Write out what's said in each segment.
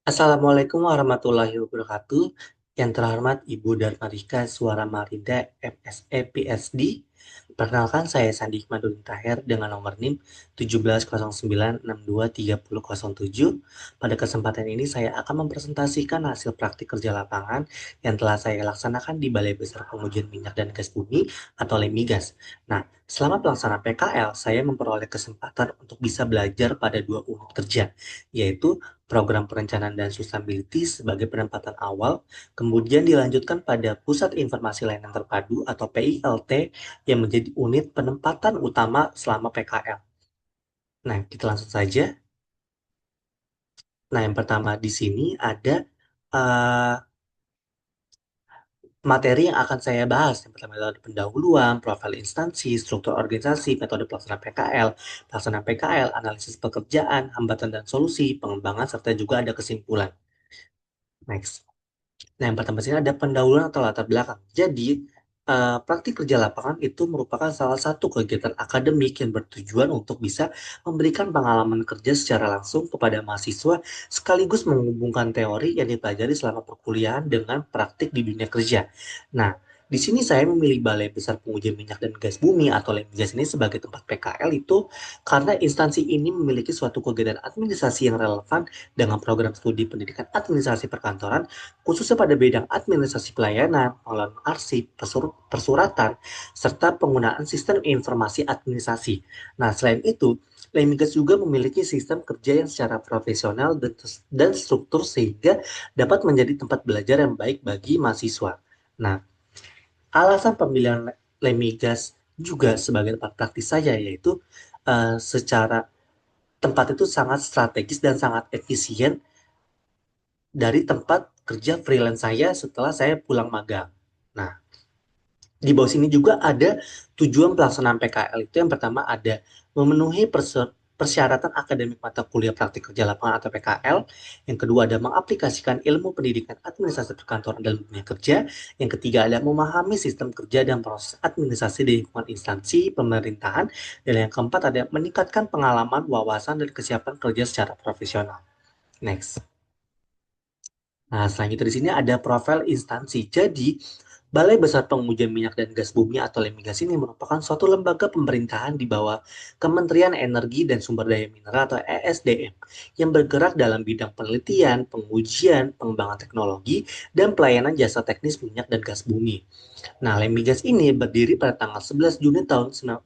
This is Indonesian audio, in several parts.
Assalamualaikum warahmatullahi wabarakatuh. Yang terhormat Ibu Darmarika Suara Marinda MSE PSD. Perkenalkan saya Sandi Hikmaduddin Tahir dengan nomor NIM 1709623007. Pada kesempatan ini saya akan mempresentasikan hasil praktik kerja lapangan yang telah saya laksanakan di Balai Besar Pengujian Minyak dan Gas Bumi atau LEMIGAS. Nah, selama pelaksanaan PKL, saya memperoleh kesempatan untuk bisa belajar pada dua unit kerja, yaitu program perencanaan dan sustainability sebagai penempatan awal, kemudian dilanjutkan pada Pusat Informasi Layanan Terpadu atau PILT yang menjadi unit penempatan utama selama PKL. Nah, kita langsung saja. Nah, yang pertama di sini ada uh, materi yang akan saya bahas. Yang pertama adalah pendahuluan, profil instansi, struktur organisasi, metode pelaksanaan PKL, analisis pekerjaan, hambatan dan solusi, pengembangan, serta juga ada kesimpulan. Next. Nah, yang pertama sini ada pendahuluan atau latar belakang. Jadi, praktik kerja lapangan itu merupakan salah satu kegiatan akademik yang bertujuan untuk bisa memberikan pengalaman kerja secara langsung kepada mahasiswa, sekaligus menghubungkan teori yang dipelajari selama perkuliahan dengan praktik di dunia kerja. Nah, di sini saya memilih Balai Besar Pengujian Minyak dan Gas Bumi atau LEMIGAS ini sebagai tempat PKL itu karena instansi ini memiliki suatu kegiatan administrasi yang relevan dengan program studi pendidikan administrasi perkantoran khususnya pada bidang administrasi pelayanan, pengelolaan arsip, persuratan, serta penggunaan sistem informasi administrasi. Nah, selain itu, Lemigas juga memiliki sistem kerja yang secara profesional dan struktur sehingga dapat menjadi tempat belajar yang baik bagi mahasiswa. Nah, alasan pemilihan Lemigas juga sebagai tempat praktis saya yaitu secara tempat itu sangat strategis dan sangat efisien dari tempat kerja freelance saya setelah saya pulang magang. Nah, di bawah sini juga ada tujuan pelaksanaan PKL itu yang pertama ada memenuhi persyaratan akademik mata kuliah praktik kerja lapangan atau PKL. Yang kedua ada mengaplikasikan ilmu pendidikan administrasi perkantoran dalam dunia kerja. Yang ketiga ada memahami sistem kerja dan proses administrasi di lingkungan instansi pemerintahan. Dan yang keempat ada meningkatkan pengalaman, wawasan, dan kesiapan kerja secara profesional. Next. Nah, selanjutnya di sini ada profil instansi. Jadi, Balai Besar Pengujian Minyak dan Gas Bumi atau LEMIGAS ini merupakan suatu lembaga pemerintahan di bawah Kementerian Energi dan Sumber Daya Mineral atau ESDM yang bergerak dalam bidang penelitian, pengujian, pengembangan teknologi, dan pelayanan jasa teknis minyak dan gas bumi. Nah, LEMIGAS ini berdiri pada tanggal 11 Juni tahun 1965,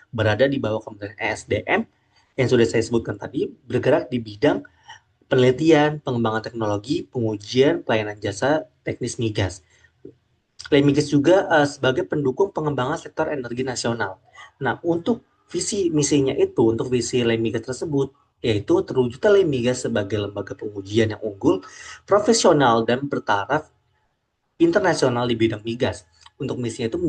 berada di bawah Kementerian ESDM yang sudah saya sebutkan tadi, bergerak di bidang penelitian, pengembangan teknologi, pengujian, pelayanan jasa, teknis migas. Klaim migas juga sebagai pendukung pengembangan sektor energi nasional. Nah, untuk visi misinya itu, untuk visi Lemigas tersebut, yaitu terwujudnya Lemigas sebagai lembaga pengujian yang unggul, profesional, dan bertaraf internasional di bidang migas. Untuk misinya itu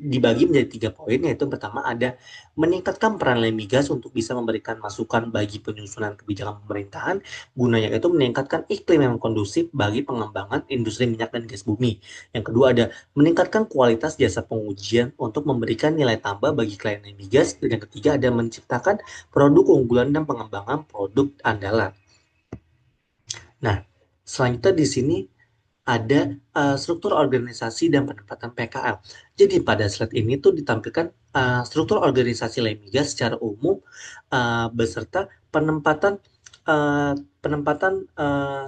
dibagi menjadi 3 poin, yaitu yang pertama ada meningkatkan peran Lemigas untuk bisa memberikan masukan bagi penyusunan kebijakan pemerintahan, gunanya itu meningkatkan iklim yang kondusif bagi pengembangan industri minyak dan gas bumi. Yang kedua ada meningkatkan kualitas jasa pengujian untuk memberikan nilai tambah bagi klien Lemigas. Dan yang ketiga ada menciptakan produk unggulan dan pengembangan produk andalan. Nah, selanjutnya di sini ada struktur organisasi dan penempatan PKL. Jadi pada slide ini tuh ditampilkan struktur organisasi Lemigas secara umum beserta penempatan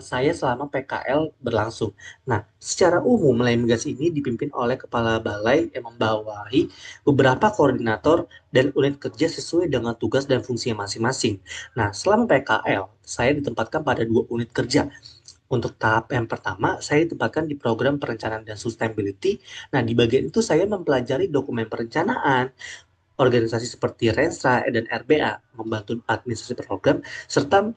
saya selama PKL berlangsung. Nah, secara umum Lemigas ini dipimpin oleh kepala balai yang membawahi beberapa koordinator dan unit kerja sesuai dengan tugas dan fungsinya masing-masing. Nah, selama PKL saya ditempatkan pada 2 unit kerja. Untuk tahap yang pertama, saya ditempatkan di program perencanaan dan sustainability. Nah, di bagian itu saya mempelajari dokumen perencanaan, organisasi seperti Renstra dan RBA, membantu administrasi program, serta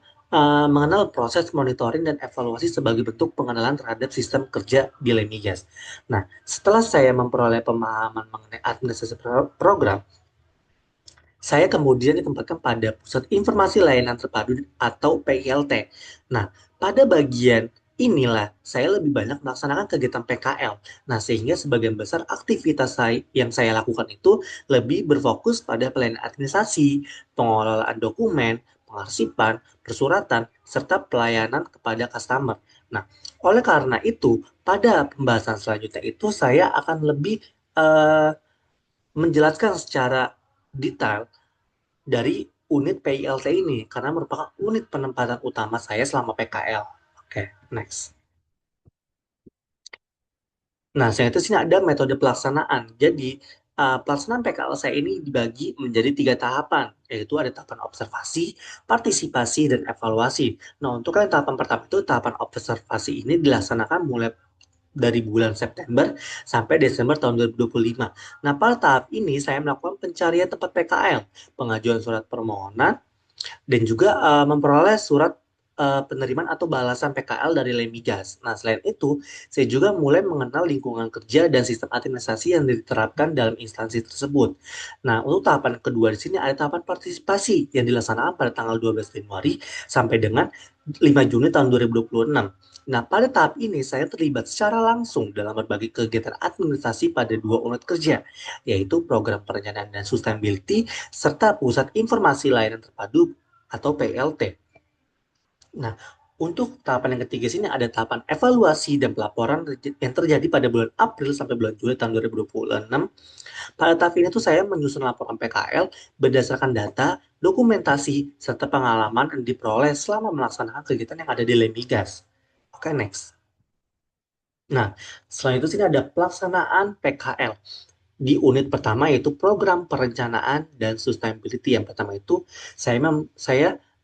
mengenal proses monitoring dan evaluasi sebagai bentuk pengenalan terhadap sistem kerja di Lemigas. Nah, setelah saya memperoleh pemahaman mengenai administrasi program, saya kemudian ditempatkan pada Pusat Informasi Layanan Terpadu atau PILT. Nah, pada bagian inilah saya lebih banyak melaksanakan kegiatan PKL. Nah, sehingga sebagian besar aktivitas yang saya lakukan itu lebih berfokus pada pelayanan administrasi, pengelolaan dokumen, pengarsipan, persuratan, serta pelayanan kepada customer. Nah, oleh karena itu, pada pembahasan selanjutnya itu saya akan lebih eh, menjelaskan secara detail dari unit PILT ini karena merupakan unit penempatan utama saya selama PKL. Oke, next. Nah, saya itu sini ada metode pelaksanaan. Jadi, pelaksanaan PKL saya ini dibagi menjadi 3 tahapan, yaitu ada tahapan observasi, partisipasi, dan evaluasi. Nah, untuk yang tahapan pertama itu tahapan observasi ini dilaksanakan mulai dari bulan September sampai Desember tahun 2025. Nah, pada tahap ini saya melakukan pencarian tempat PKL, pengajuan surat permohonan, dan juga memperoleh surat penerimaan atau balasan PKL dari Lemigas. Nah, selain itu, saya juga mulai mengenal lingkungan kerja dan sistem administrasi yang diterapkan dalam instansi tersebut. Nah, untuk tahapan kedua di sini ada tahapan partisipasi yang dilaksanakan pada tanggal 12 Januari sampai dengan 5 Juni tahun 2026. Nah, pada tahap ini saya terlibat secara langsung dalam berbagai kegiatan administrasi pada 2 unit kerja, yaitu program perencanaan dan sustainability serta pusat informasi layanan terpadu atau PLT. Nah, untuk tahapan yang ketiga sini ada tahapan evaluasi dan pelaporan yang terjadi pada bulan April sampai bulan Juli tahun 2026. Pada tahap ini tuh saya menyusun laporan PKL berdasarkan data, dokumentasi, serta pengalaman yang diperoleh selama melaksanakan kegiatan yang ada di Lemigas. Oke, next. Nah, selain itu sini ada pelaksanaan PKL di unit pertama yaitu program perencanaan dan sustainability. Yang pertama itu saya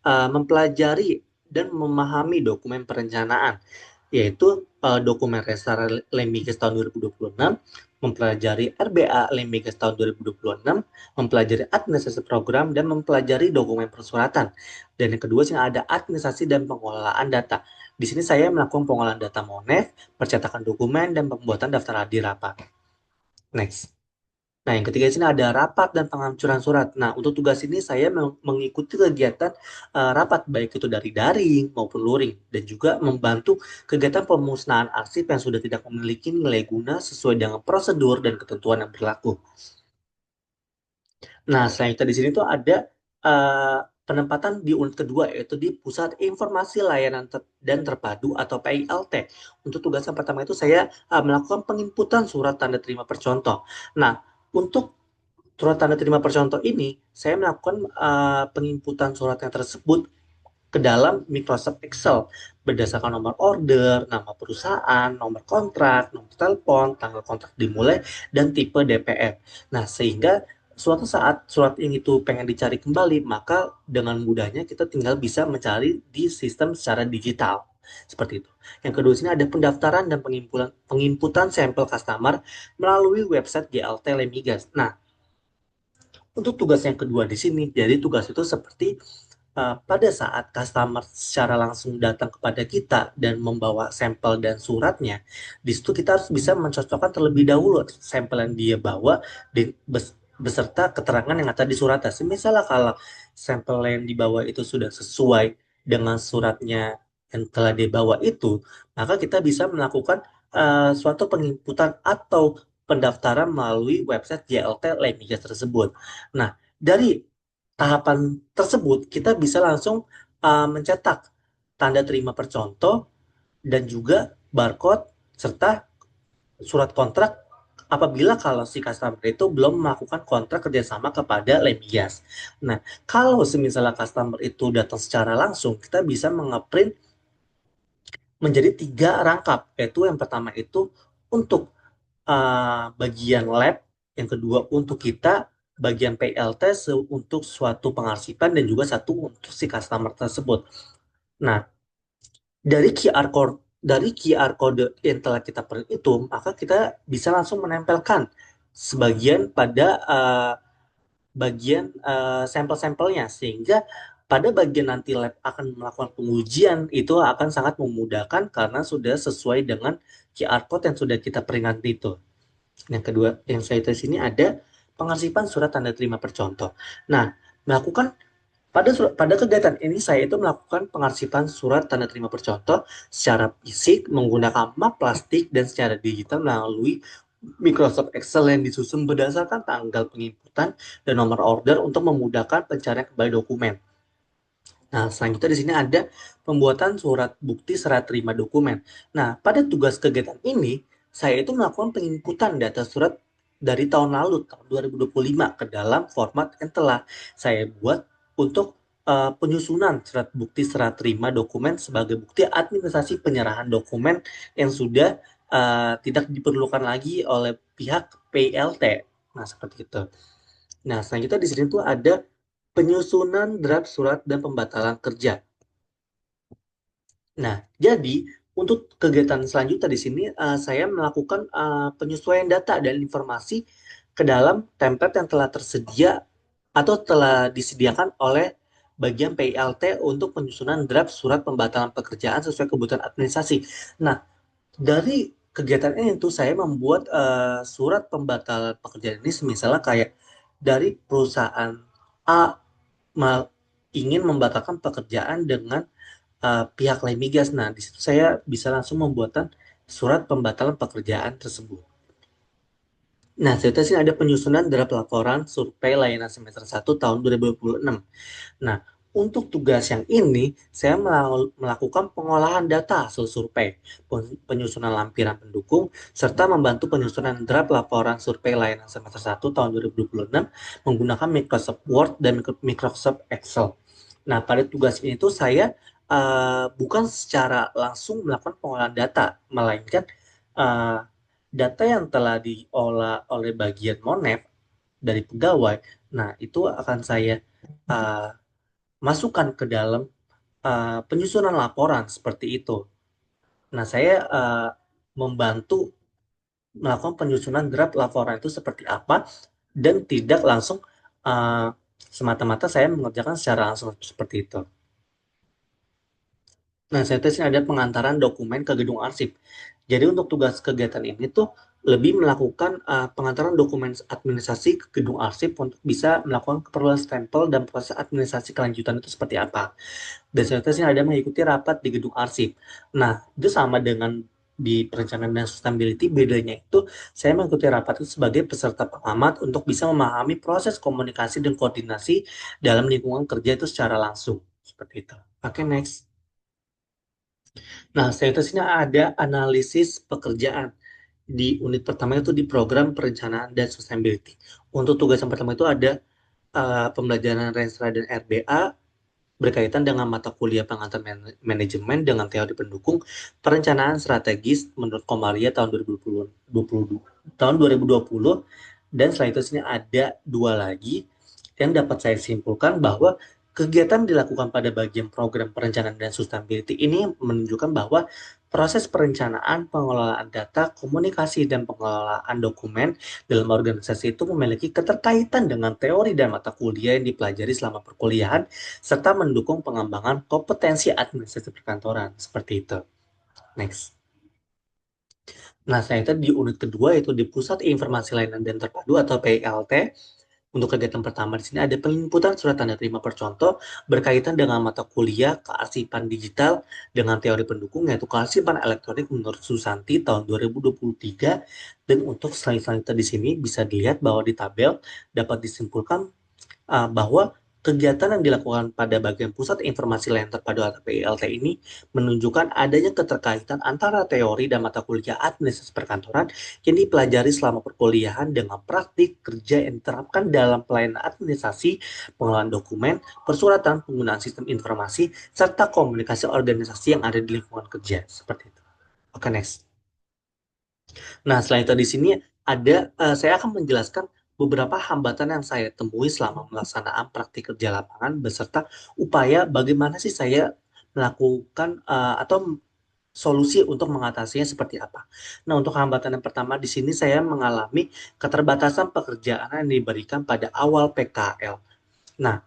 mempelajari dan memahami dokumen perencanaan, yaitu dokumen Restar Lemmigas tahun 2026, mempelajari RBA Lemmigas tahun 2026, mempelajari administrasi program, dan mempelajari dokumen persuratan. Dan yang kedua sih ada administrasi dan pengelolaan data. Di sini saya melakukan pengolahan data Monef, percetakan dokumen, dan pembuatan daftar hadir rapat. Next. Nah, yang ketiga di sini ada rapat dan penghancuran surat. Nah, untuk tugas ini saya mengikuti kegiatan rapat baik itu dari daring maupun luring dan juga membantu kegiatan pemusnahan arsip yang sudah tidak memiliki nilai guna sesuai dengan prosedur dan ketentuan yang berlaku. Nah, selain itu di sini tuh ada eh, penempatan di unit kedua yaitu di Pusat Informasi Layanan dan Terpadu atau PILT. Untuk tugas yang pertama itu saya melakukan penginputan surat tanda terima percontoh. Nah, untuk surat tanda terima percontoh ini, saya melakukan penginputan suratnya tersebut ke dalam Microsoft Excel berdasarkan nomor order, nama perusahaan, nomor kontrak, nomor telepon, tanggal kontrak dimulai, dan tipe DPR. Nah, sehingga suatu saat surat ini tuh pengen dicari kembali, maka dengan mudahnya kita tinggal bisa mencari di sistem secara digital. Seperti itu. Yang kedua sini ada pendaftaran dan penginputan sampel customer melalui website GLT Lemigas. Nah, untuk tugas yang kedua di sini, jadi tugas itu seperti pada saat customer secara langsung datang kepada kita dan membawa sampel dan suratnya, di situ kita harus bisa mencocokkan terlebih dahulu sampel yang dia bawa beserta keterangan yang ada di suratnya. Misalnya kalau sampel yang dibawa itu sudah sesuai dengan suratnya yang telah dibawa itu, maka kita bisa melakukan suatu penginputan atau pendaftaran melalui website JLT Lemigas tersebut. Nah, dari tahapan tersebut kita bisa langsung mencetak tanda terima percontoh dan juga barcode serta surat kontrak apabila kalau si customer itu belum melakukan kontrak kerjasama kepada Lemigas. Nah, kalau misalnya customer itu datang secara langsung, kita bisa mengeprint menjadi 3 rangkap, yaitu yang pertama itu untuk bagian lab, yang kedua untuk kita bagian PLT untuk suatu pengarsipan dan juga satu untuk si customer tersebut. Nah, dari QR code yang telah kita print itu, maka kita bisa langsung menempelkan sebagian pada bagian sampel-sampelnya sehingga pada bagian nanti lab akan melakukan pengujian itu akan sangat memudahkan karena sudah sesuai dengan QR code yang sudah kita peringat itu. Yang kedua, yang saya tulis sini ada pengarsipan surat tanda terima percontoh. Nah, melakukan pada kegiatan ini saya itu melakukan pengarsipan surat tanda terima percontoh secara fisik menggunakan map plastik dan secara digital melalui Microsoft Excel yang disusun berdasarkan tanggal penginputan dan nomor order untuk memudahkan pencarian kembali dokumen. Nah, selanjutnya di sini ada pembuatan surat bukti serah terima dokumen. Nah, pada tugas kegiatan ini, saya itu melakukan penginputan data surat dari tahun lalu, tahun 2025, ke dalam format yang telah saya buat untuk penyusunan surat bukti serah terima dokumen sebagai bukti administrasi penyerahan dokumen yang sudah tidak diperlukan lagi oleh pihak PLT. Nah, seperti itu. Nah, selanjutnya di sini tuh ada penyusunan draft surat dan pembatalan kerja. Nah, jadi untuk kegiatan selanjutnya di sini saya melakukan penyesuaian data dan informasi ke dalam template yang telah tersedia atau telah disediakan oleh bagian PILT untuk penyusunan draft surat pembatalan pekerjaan sesuai kebutuhan administrasi. Nah, dari kegiatan ini tuh saya membuat surat pembatalan pekerjaan ini misalnya kayak dari perusahaan A ingin membatalkan pekerjaan dengan pihak Lemigas. Nah, di situ saya bisa langsung membuatkan surat pembatalan pekerjaan tersebut. Nah, saya sini ada penyusunan draft laporan survei layanan semester 1 tahun 2026. Nah, untuk tugas yang ini, saya melakukan pengolahan data hasil survei, penyusunan lampiran pendukung, serta membantu penyusunan draft laporan survei layanan semester 1 tahun 2026 menggunakan Microsoft Word dan Microsoft Excel. Nah, pada tugas ini tuh saya bukan secara langsung melakukan pengolahan data, melainkan uh, data yang telah diolah oleh bagian Monef dari pegawai. Nah, itu akan saya uh, masukkan ke dalam penyusunan laporan seperti itu. Nah, saya membantu melakukan penyusunan draft laporan itu seperti apa dan tidak langsung uh, semata-mata saya mengerjakan secara langsung seperti itu. Nah, saya tes ada pengantaran dokumen ke gedung arsip. Jadi untuk tugas kegiatan ini tuh lebih melakukan pengantaran dokumen administrasi ke gedung arsip untuk bisa melakukan keperluan stempel dan proses administrasi kelanjutan itu seperti apa. Dan selanjutnya ada mengikuti rapat di gedung arsip. Nah, itu sama dengan di perencanaan dan sustainability, bedanya itu saya mengikuti rapat itu sebagai peserta pengamat untuk bisa memahami proses komunikasi dan koordinasi dalam lingkungan kerja itu secara langsung. Seperti itu. Oke, next. Nah, saya sini ada analisis pekerjaan di unit pertama itu di program perencanaan dan sustainability. Untuk tugas yang pertama itu ada pembelajaran Renstra dan RBA berkaitan dengan mata kuliah pengantar manajemen dengan teori pendukung perencanaan strategis menurut Komaria tahun 2020, tahun 2020, dan selain itu sini ada dua lagi yang dapat saya simpulkan bahwa kegiatan dilakukan pada bagian program perencanaan dan sustainability ini menunjukkan bahwa proses perencanaan, pengelolaan data, komunikasi, dan pengelolaan dokumen dalam organisasi itu memiliki keterkaitan dengan teori dan mata kuliah yang dipelajari selama perkuliahan, serta mendukung pengembangan kompetensi administrasi perkantoran. Seperti itu. Next. Nah, saya itu di unit kedua yaitu di Pusat Informasi Layanan dan Terpadu atau PILT. Untuk kegiatan pertama di sini ada penginputan surat tanda terima percontoh berkaitan dengan mata kuliah kearsipan digital dengan teori pendukung yaitu kearsipan elektronik menurut Susanti tahun 2023, dan untuk selanjutnya di sini bisa dilihat bahwa di tabel dapat disimpulkan bahwa kegiatan yang dilakukan pada bagian pusat informasi layanan terpadu atau PILT ini menunjukkan adanya keterkaitan antara teori dan mata kuliah administrasi perkantoran yang dipelajari selama perkuliahan dengan praktik kerja yang diterapkan dalam pelayanan administrasi, pengelolaan dokumen, persuratan, penggunaan sistem informasi, serta komunikasi organisasi yang ada di lingkungan kerja. Seperti itu. Oke, next. Nah, selain itu di sini ada, saya akan menjelaskan beberapa hambatan yang saya temui selama melaksanaan praktik kerja lapangan beserta upaya bagaimana sih saya melakukan atau solusi untuk mengatasinya seperti apa. Nah, untuk hambatan yang pertama di sini saya mengalami keterbatasan pekerjaan yang diberikan pada awal PKL. Nah,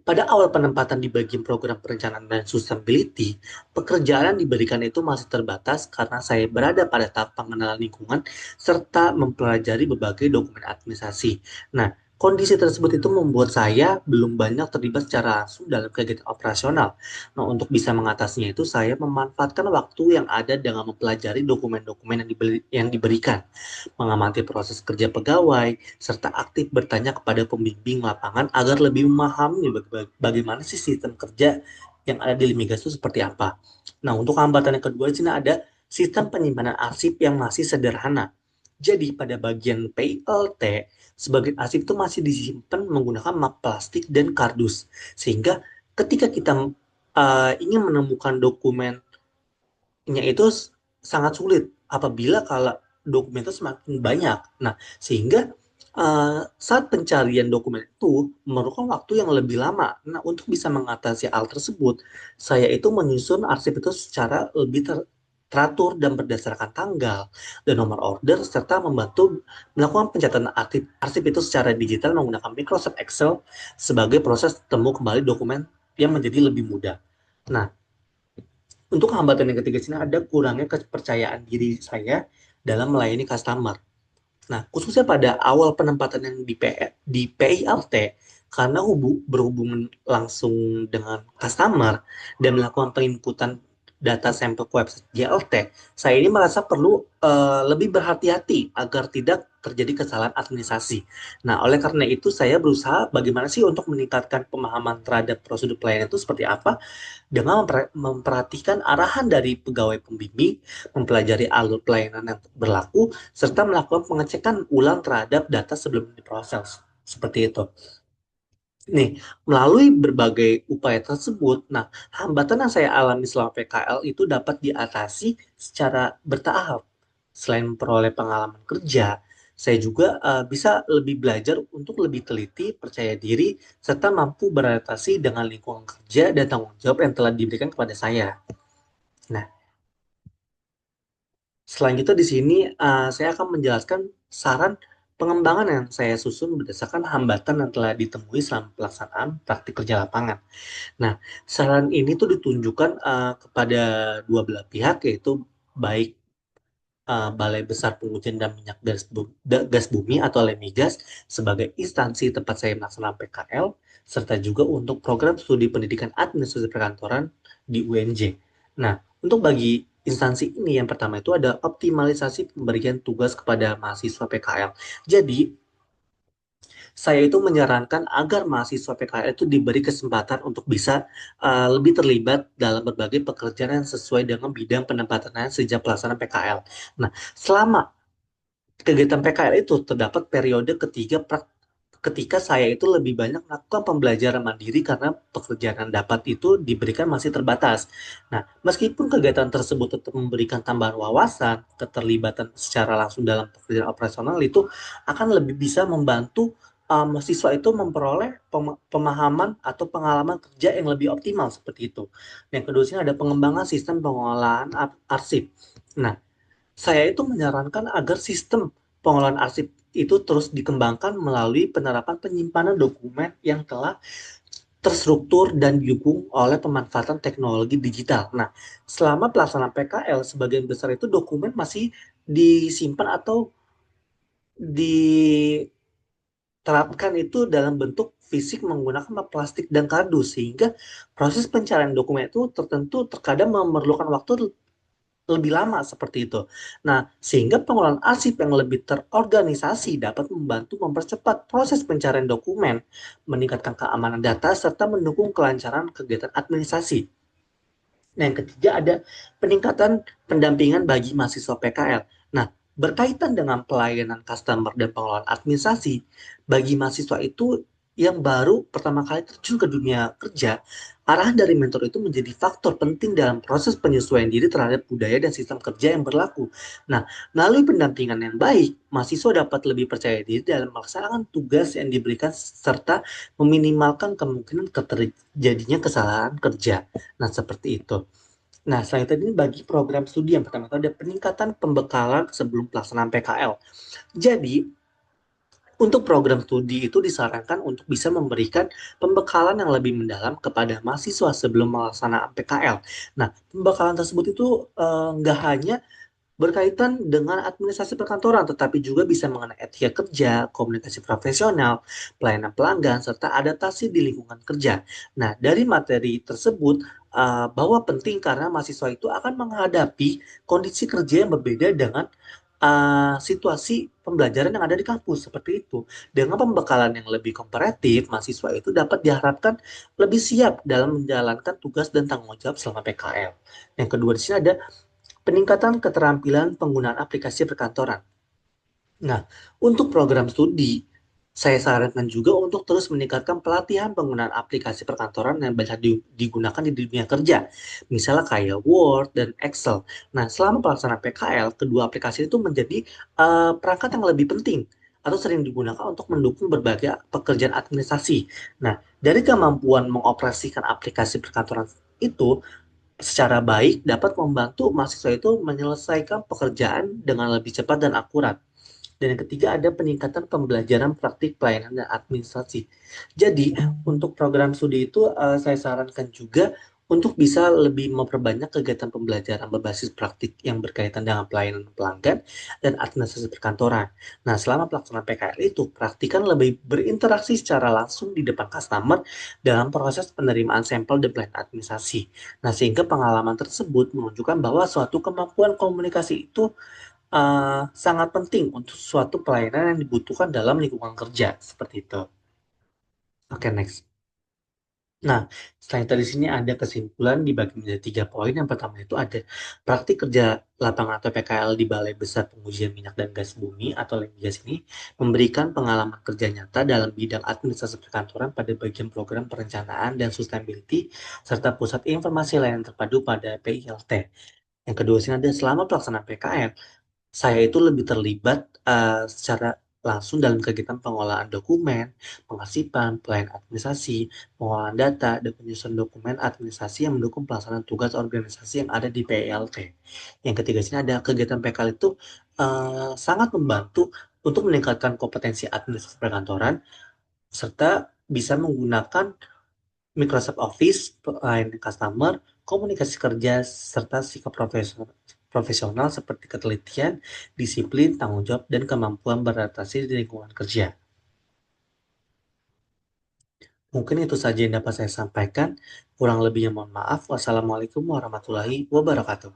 pada awal penempatan di bagian program perencanaan dan sustainability, pekerjaan yang diberikan itu masih terbatas karena saya berada pada tahap pengenalan lingkungan serta mempelajari berbagai dokumen administrasi. Nah, Kondisi tersebut itu membuat saya belum banyak terlibat secara langsung dalam kegiatan operasional. Nah, untuk bisa mengatasinya itu saya memanfaatkan waktu yang ada dengan mempelajari dokumen-dokumen yang diberikan, mengamati proses kerja pegawai, serta aktif bertanya kepada pembimbing lapangan agar lebih memahami bagaimana sih sistem kerja yang ada di Limigas itu seperti apa. Nah, untuk hambatan yang kedua di sini ada sistem penyimpanan arsip yang masih sederhana. Jadi pada bagian PILT, sebagian arsip itu masih disimpan menggunakan map plastik dan kardus. Sehingga ketika kita ingin menemukan dokumennya itu sangat sulit apabila kalau dokumen itu semakin banyak. Nah, sehingga saat pencarian dokumen itu memerlukan waktu yang lebih lama. Nah, untuk bisa mengatasi hal tersebut, saya itu menyusun arsip itu secara lebih teratur dan berdasarkan tanggal dan nomor order serta membantu melakukan pencatatan arsip itu secara digital menggunakan Microsoft Excel sebagai proses temu kembali dokumen yang menjadi lebih mudah. Nah, untuk hambatan yang ketiga sini ada kurangnya kepercayaan diri saya dalam melayani customer. Nah, khususnya pada awal penempatan yang di PILT, karena berhubungan langsung dengan customer dan melakukan penginputan data sampel ke website JLT, saya ini merasa perlu lebih berhati-hati agar tidak terjadi kesalahan administrasi. Nah, oleh karena itu saya berusaha bagaimana sih untuk meningkatkan pemahaman terhadap prosedur pelayanan itu seperti apa dengan memperhatikan arahan dari pegawai pembimbing, mempelajari alur pelayanan yang berlaku, serta melakukan pengecekan ulang terhadap data sebelum diproses. Seperti itu. Nih, melalui berbagai upaya tersebut, nah, hambatan yang saya alami selama PKL itu dapat diatasi secara bertahap. Selain memperoleh pengalaman kerja, saya juga bisa lebih belajar untuk lebih teliti, percaya diri, serta mampu beradaptasi dengan lingkungan kerja dan tanggung jawab yang telah diberikan kepada saya. Nah, selanjutnya di sini saya akan menjelaskan saran pengembangan yang saya susun berdasarkan hambatan yang telah ditemui selama pelaksanaan praktik kerja lapangan. Nah, saran ini tuh ditunjukkan kepada dua belah pihak, yaitu baik Balai Besar Pengujian dan Minyak Gas Bumi atau LEMIGAS sebagai instansi tempat saya melaksanakan PKL, serta juga untuk program studi pendidikan administrasi perkantoran di UNJ. Nah, untuk bagi instansi ini yang pertama itu ada optimalisasi pemberian tugas kepada mahasiswa PKL. Jadi, saya itu menyarankan agar mahasiswa PKL itu diberi kesempatan untuk bisa lebih terlibat dalam berbagai pekerjaan yang sesuai dengan bidang penempatannya sejak pelaksanaan PKL. Nah, selama kegiatan PKL itu terdapat periode ketika saya itu lebih banyak melakukan pembelajaran mandiri karena pekerjaan yang dapat itu diberikan masih terbatas. Nah, meskipun kegiatan tersebut tetap memberikan tambahan wawasan, keterlibatan secara langsung dalam pekerjaan operasional itu akan lebih bisa membantu mahasiswa itu memperoleh pemahaman atau pengalaman kerja yang lebih optimal seperti itu. Yang kedua sini ada pengembangan sistem pengolahan arsip. Nah, saya itu menyarankan agar sistem pengolahan arsip itu terus dikembangkan melalui penerapan penyimpanan dokumen yang telah terstruktur dan didukung oleh pemanfaatan teknologi digital. Nah, selama pelaksanaan PKL, sebagian besar itu dokumen masih disimpan atau diterapkan itu dalam bentuk fisik menggunakan plastik dan kardus, sehingga proses pencarian dokumen itu terkadang memerlukan waktu lebih lama seperti itu. Nah, sehingga pengelolaan arsip yang lebih terorganisasi dapat membantu mempercepat proses pencarian dokumen, meningkatkan keamanan data, serta mendukung kelancaran kegiatan administrasi. Nah, yang ketiga ada peningkatan pendampingan bagi mahasiswa PKL. Nah, berkaitan dengan pelayanan customer dan pengelolaan administrasi, bagi mahasiswa itu yang baru pertama kali terjun ke dunia kerja, arahan dari mentor itu menjadi faktor penting dalam proses penyesuaian diri terhadap budaya dan sistem kerja yang berlaku. Nah, melalui pendampingan yang baik, mahasiswa dapat lebih percaya diri dalam melaksanakan tugas yang diberikan serta meminimalkan kemungkinan terjadinya kesalahan kerja. Nah, seperti itu. Nah, selanjutnya ini bagi program studi yang pertama itu ada peningkatan pembekalan sebelum pelaksanaan PKL. Jadi, untuk program studi itu disarankan untuk bisa memberikan pembekalan yang lebih mendalam kepada mahasiswa sebelum melaksanakan PKL. Nah, pembekalan tersebut itu nggak hanya berkaitan dengan administrasi perkantoran, tetapi juga bisa mengenai etika kerja, komunikasi profesional, pelayanan pelanggan, serta adaptasi di lingkungan kerja. Nah, dari materi tersebut, bahwa penting karena mahasiswa itu akan menghadapi kondisi kerja yang berbeda dengan situasi pembelajaran yang ada di kampus, seperti itu. Dengan pembekalan yang lebih komparatif, mahasiswa itu dapat diharapkan lebih siap dalam menjalankan tugas dan tanggung jawab selama PKL. Yang kedua di sini ada peningkatan keterampilan penggunaan aplikasi perkantoran. Nah, untuk program studi, saya sarankan juga untuk terus meningkatkan pelatihan penggunaan aplikasi perkantoran yang banyak digunakan di dunia kerja. Misalnya kayak Word dan Excel. Nah, selama pelaksanaan PKL, kedua aplikasi itu menjadi perangkat yang lebih penting atau sering digunakan untuk mendukung berbagai pekerjaan administrasi. Nah, dari kemampuan mengoperasikan aplikasi perkantoran itu, secara baik dapat membantu mahasiswa itu menyelesaikan pekerjaan dengan lebih cepat dan akurat. Dan yang ketiga ada peningkatan pembelajaran praktik pelayanan dan administrasi. Jadi untuk program studi itu saya sarankan juga untuk bisa lebih memperbanyak kegiatan pembelajaran berbasis praktik yang berkaitan dengan pelayanan pelanggan dan administrasi perkantoran. Nah, selama pelaksanaan PKL itu, praktikan lebih berinteraksi secara langsung di depan customer dalam proses penerimaan sampel dan pelayanan administrasi. Nah, sehingga pengalaman tersebut menunjukkan bahwa suatu kemampuan komunikasi itu sangat penting untuk suatu pelayanan yang dibutuhkan dalam lingkungan kerja, seperti itu. Oke, next. Nah, selain dari sini ada kesimpulan dibagi menjadi 3 poin. Yang pertama itu ada praktik kerja lapangan atau PKL di Balai Besar Pengujian Minyak dan Gas Bumi atau LMGAS ini memberikan pengalaman kerja nyata dalam bidang administrasi perkantoran pada bagian program perencanaan dan sustainability serta pusat informasi layanan terpadu pada PILT. Yang kedua sini ada selama pelaksanaan PKL, saya itu lebih terlibat secara langsung dalam kegiatan pengolahan dokumen, pengarsipan, pelayanan administrasi, pengolahan data, dan penyusunan dokumen administrasi yang mendukung pelaksanaan tugas organisasi yang ada di PLT. Yang ketiga sini ada kegiatan PKL itu sangat membantu untuk meningkatkan kompetensi administrasi perkantoran serta bisa menggunakan Microsoft Office, pelayanan customer, komunikasi kerja, serta sikap profesional seperti ketelitian, disiplin, tanggung jawab, dan kemampuan beradaptasi di lingkungan kerja. Mungkin itu saja yang dapat saya sampaikan. Kurang lebihnya mohon maaf. Wassalamualaikum warahmatullahi wabarakatuh.